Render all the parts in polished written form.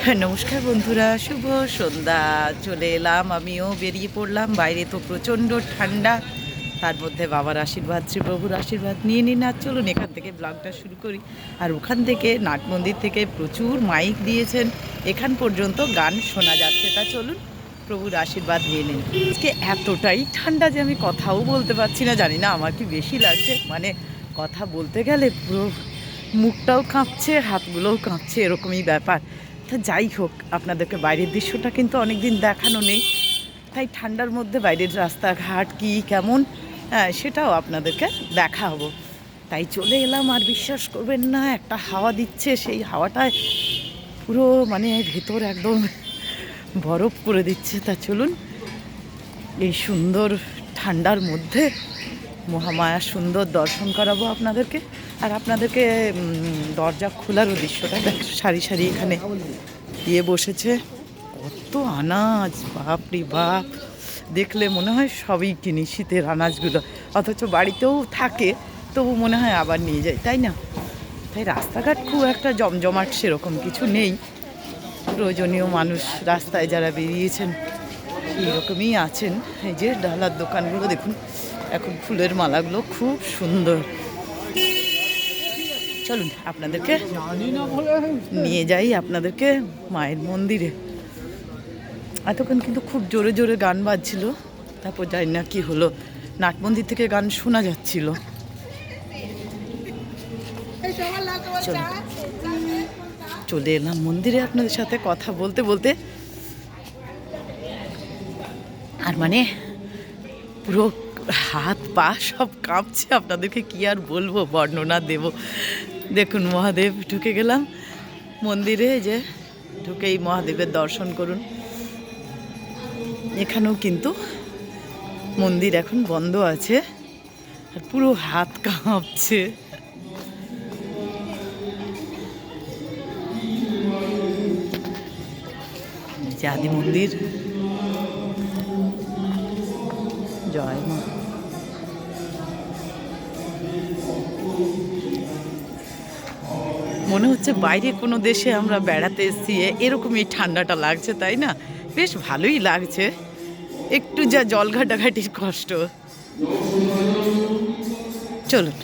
নমস্কার বন্ধুরা, শুভ সন্ধ্যা। চলে এলাম, আমিও বেরিয়ে পড়লাম। বাইরে তো প্রচণ্ড ঠান্ডা, তার মধ্যে বাবার আশীর্বাদ, শ্রীপ্রভুর আশীর্বাদ নিয়ে নিন। আর চলুন এখান থেকে ব্লগটা শুরু করি। আর ওখান থেকে নাট মন্দির থেকে প্রচুর মাইক দিয়েছেন, এখান পর্যন্ত গান শোনা যাচ্ছে। তা চলুন প্রভুর আশীর্বাদ নিয়ে নিন। আজকে এতটাই ঠান্ডা যে আমি কথাও বলতে পারছি না। জানি না আমার কি বেশি লাগছে, মানে কথা বলতে গেলে পুরো মুখটাও কাঁপছে, হাতগুলোও কাঁপছে, এরকমই ব্যাপার। তা যাই হোক, আপনাদেরকে বাইরের দৃশ্যটা কিন্তু অনেক দিন দেখানো নেই, তাই ঠান্ডার মধ্যে বাইরের রাস্তাঘাট কী কেমন সেটাও আপনাদেরকে দেখাবো। তাই চলে এলাম। আর বিশ্বাস করবেন না, একটা হাওয়া দিচ্ছে, সেই হাওয়াটায় পুরো মানে ভেতর একদম বরফ করে দিচ্ছে। তা চলুন এই সুন্দর ঠান্ডার মধ্যে মহামায়ার সুন্দর দর্শন করাবো আপনাদেরকে। আর আপনাদেরকে দরজা খোলারও দৃশ্যটা সারি সারি এখানে দিয়ে বসেছে, কত আনাজ, বাপরে বাপ! দেখলে মনে হয় সবই কিনি, শীতের আনাজগুলো, অথচ বাড়িতেও থাকে, তবু মনে হয় আবার নিয়ে যাই, তাই না? তাই রাস্তাঘাট খুব একটা জমজমাট সেরকম কিছু নেই। প্রয়োজনীয় মানুষ রাস্তায় যারা বেরিয়েছেন এইরকমই আছেন। এই যে ডালার দোকানগুলো দেখুন, এখন ফুলের মালাগুলো খুব সুন্দর। চলুন আপনাদেরকে নিয়ে যাই আপনাদেরকে মায়ের মন্দিরে। এতক্ষণ কিন্তু খুব জোরে জোরে গান বাজছিল, তারপর জানি না কি হলো, নাট মন্দির থেকে গান শোনা যাচ্ছিল। চলে এলাম মন্দিরে আপনাদের সাথে কথা বলতে বলতে। আর মানে পুরো হাত পা সব কাঁপছে, আপনাদেরকে কি আর বলবো, বর্ণনা দেব। দেখুন মহাদেব, ঢুকে গেলাম মন্দিরে। যে ঢুকেই মহাদেবের দর্শন করুন। এখানেও কিন্তু মন্দির এখন বন্ধ আছে, আর পুরো হাত কাঁপছে। যে আদি মন্দির, জয় মা। মনে হচ্ছে বাইরে কোনো দেশে আমরা বেড়াতে এসেছি, এরকমই ঠান্ডাটা লাগছে, তাই না? বেশ ভালোই লাগছে, একটু যা জল ঘাটাঘাটির কষ্ট। চলুন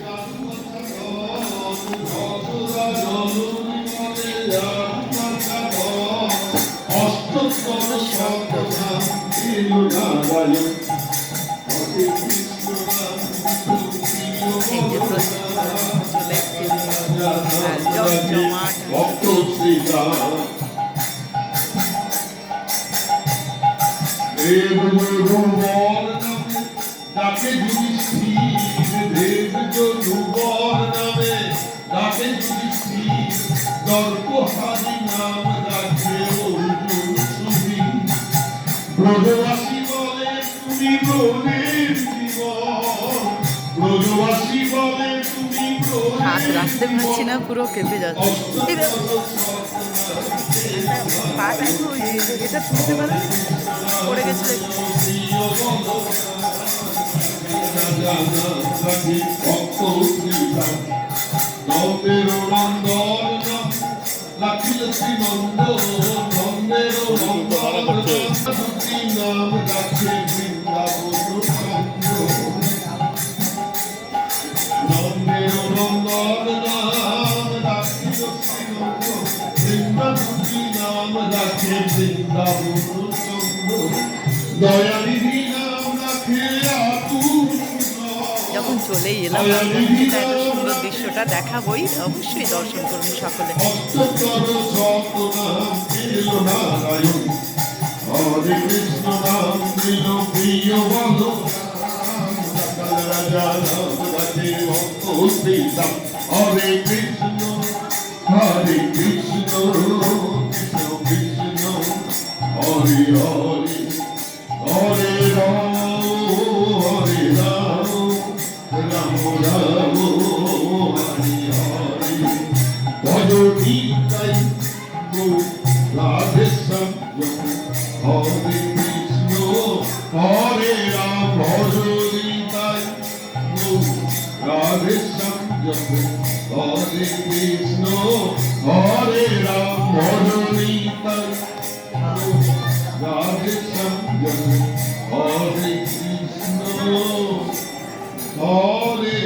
ব্রজবাসী বলে তুমি ব্রজের জীবন, ব্রজবাসী বলে তুমি হাত রাখতে পারছি না, পুরো কেঁপে যাচ্ছে। এটা তুলতে পারে, পড়ে গেছিল। নন্দের নন্দন লাখি লক্ষ্মী নন্দন, নন্দের নন্দন নাম গাছে বৃন্দাবন নন্দের নন্দন নাম লাখি লক্ষ্মী নন্দন, বৃন্দাবতী নাম রাখে বৃন্দাবন দয়ানিধি নাম রাখে আতুর। যখন চলেই এলাম, এত সুন্দর দৃশ্যটা দেখাবই, অবশ্যই দর্শন করুন সকলে। হরে কৃষ্ণ নাম দিল প্রিয় বলো, হরে কৃষ্ণ হরে কৃষ্ণ কৃষ্ণ কৃষ্ণ হরে হরে, হরে রাম হরে রাম রাম রাম হরে হরে। ভজ গীতাই রাধে শ্যাম, হরে কৃষ্ণ হরে রাম, ভজ গীতাই রাধে শ্যাম, হরে কৃষ্ণ হরে রাম, ভজ Gita Radhe Shyam Hare Krishna Hare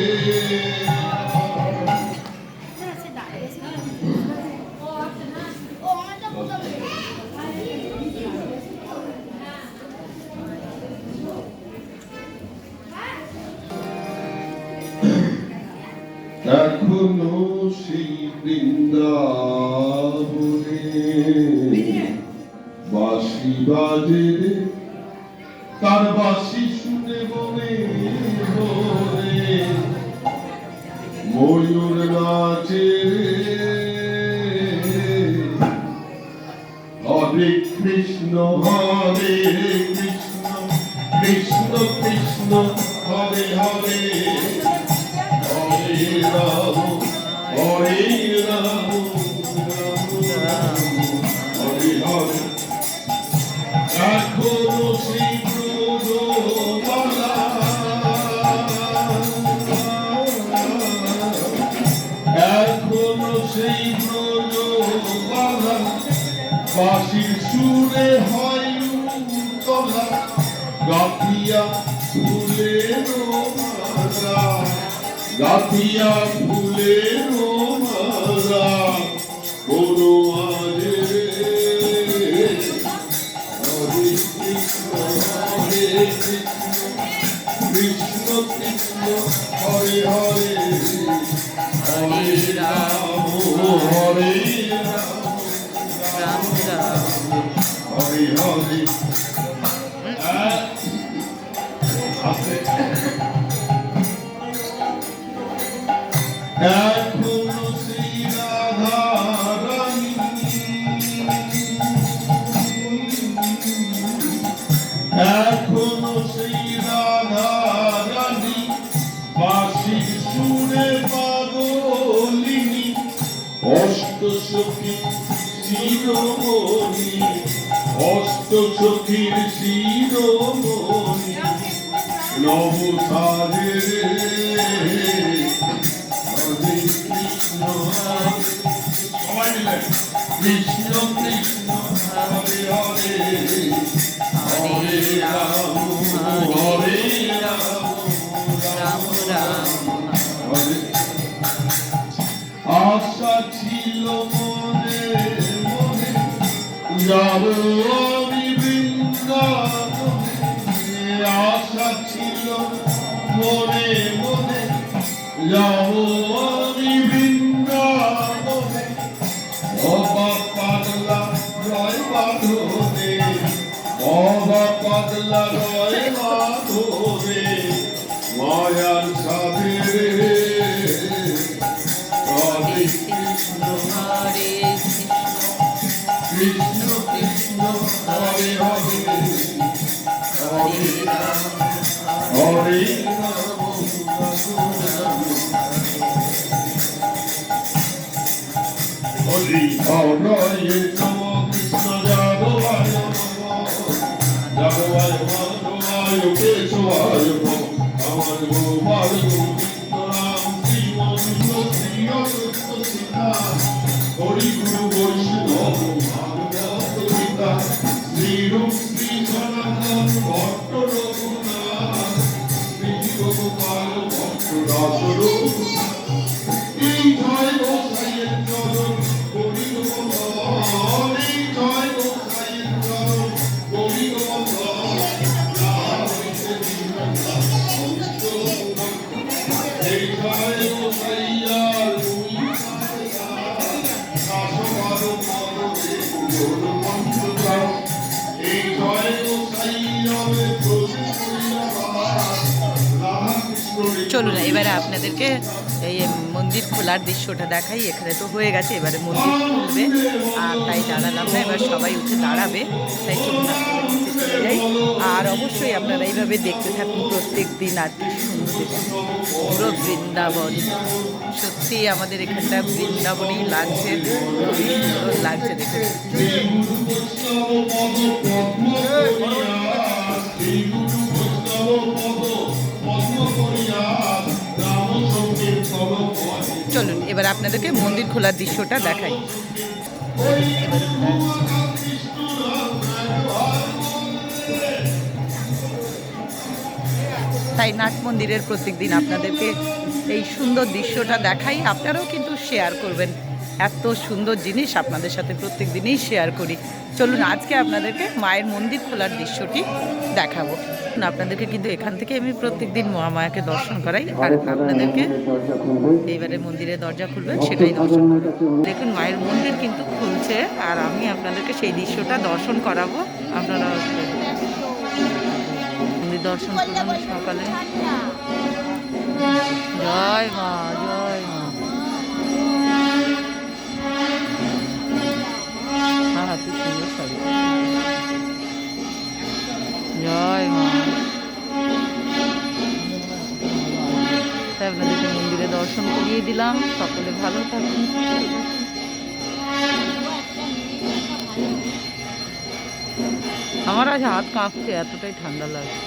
এখনো সেই বৃন্দাবনে বাঁশি বাজে রে, তার বাঁশি শুনে বনে বনে ময়ূর নাচে রে। হরে কৃষ্ণ কৃষ্ণ কৃষ্ণ হরে হরে, হরে রাম হরে রাম হরে হরে। এখনো সেই ব্রজমালা, এখনো সেই ব্রজমালা, বাঁশির সুরে হয় উতলা, গাথিয়া ফুলের মালা, গাথিয়া ফুলের মালা কোনো মাঝে। হরে কৃষ্ণ কৃষ্ণ কৃষ্ণ হরে হরে, হরে রাম হরে রাম রাম হরে হরে। এখনো সেই রাধা রানী, এখনো সেই রাধা রানী, বাঁশির সুরে পাগলিনী, অষ্ট সখী শিরোমণি, অষ্ট সখীর শিরোমণি নব সাজে রে। হরে কৃষ্ণ সবাই মিলে কৃষ্ণ কৃষ্ণ হরে হরে, হরে রাম হরে রাম রাম রাম হরে। আশা ছিল মনে মনে, যাব আমি বৃন্দাবনে, আশা ছিল মনে মনে, যাব আমি বৃন্দাবনে। বাবা পাগলা রয় বাঁধবে, বাবা পাগলা রয় বাঁধবে, মায়ার সাথে রে। হরে কৃষ্ণ হরে কৃষ্ণ কৃষ্ণ হরে হরে, হরে রাম হরে রাম হরি হরয়ে নম কৃষ্ণ যাদবায় নম, যাদবায় মাধবায় কেশবায় নম, আমার গোপাল গোবিন্দ রাম শ্রীমন্ত প্রিয় সত্য সীতা, হরি গুরু বৈষ্ণব ভাগবত গীতা, শ্রীরূপ শ্রী সনাতন ভট্ট রঘুনাথ, শ্রী গোপাল ভট্ট দাস রঘুনাথ। এই জয় গোসাইয়ের চরণ করি গোবন্ধন, এই জয় গোসাইয়ের চরণ করি গোবন্ধন, এই জয় গোসাইয়ার এই জয় গোসাইয়ার চলুন এবারে আপনাদেরকে এই মন্দির খোলার দৃশ্যটা দেখাই। এখানে তো হয়ে গেছে, এবারে মন্দির খুলবে আর তাই দাঁড়ালাম না, এবার সবাই উঠে দাঁড়াবে, তাই চলুন আপনাদের নিচে চলে যাই। আর অবশ্যই আপনারা এইভাবে দেখতে থাকুন প্রত্যেক দিন, আর কি সুন্দর দেখুন পুরো বৃন্দাবন। সত্যি আমাদের এখানটা বৃন্দাবনই লাগছে, খুবই সুন্দর লাগছে দেখুন। চলুন এবার আপনাদেরকে মন্দির খোলার দৃশ্যটা দেখাই। এবার তাই নাট মন্দিরের প্রত্যেকদিন আপনাদেরকে এই সুন্দর দৃশ্যটা দেখাই। আপনারাও কিন্তু শেয়ার করবেন, এত সুন্দর জিনিস আপনাদের সাথে প্রত্যেক দিনই শেয়ার করি। চলুন আজকে আপনাদেরকে মায়ের মন্দির খোলার দৃশ্যটি দেখাবো। আপনাদেরকে কিন্তু এখান থেকে আমি প্রত্যেকদিন মহামায়াকে দর্শন করাই, আর আপনাদেরকে এইবারে মন্দিরে দরজা খুলবেন সেটাই দর্শন করবেন। দেখুন মায়ের মন্দির কিন্তু খুলছে, আর আমি আপনাদেরকে সেই দৃশ্যটা দর্শন করাবো। আপনারা মন্দির দর্শন করবেন সকালে। জয় মা, জয় মা। হাতি সুন্দর শাড়ি। জয় মা। তাই আপনাদেরকে মন্দিরে দর্শন করিয়ে দিলাম। সকলে ভালো থাকুন। আমার আজ হাত কাঁপছে, এতটাই ঠান্ডা লাগছে।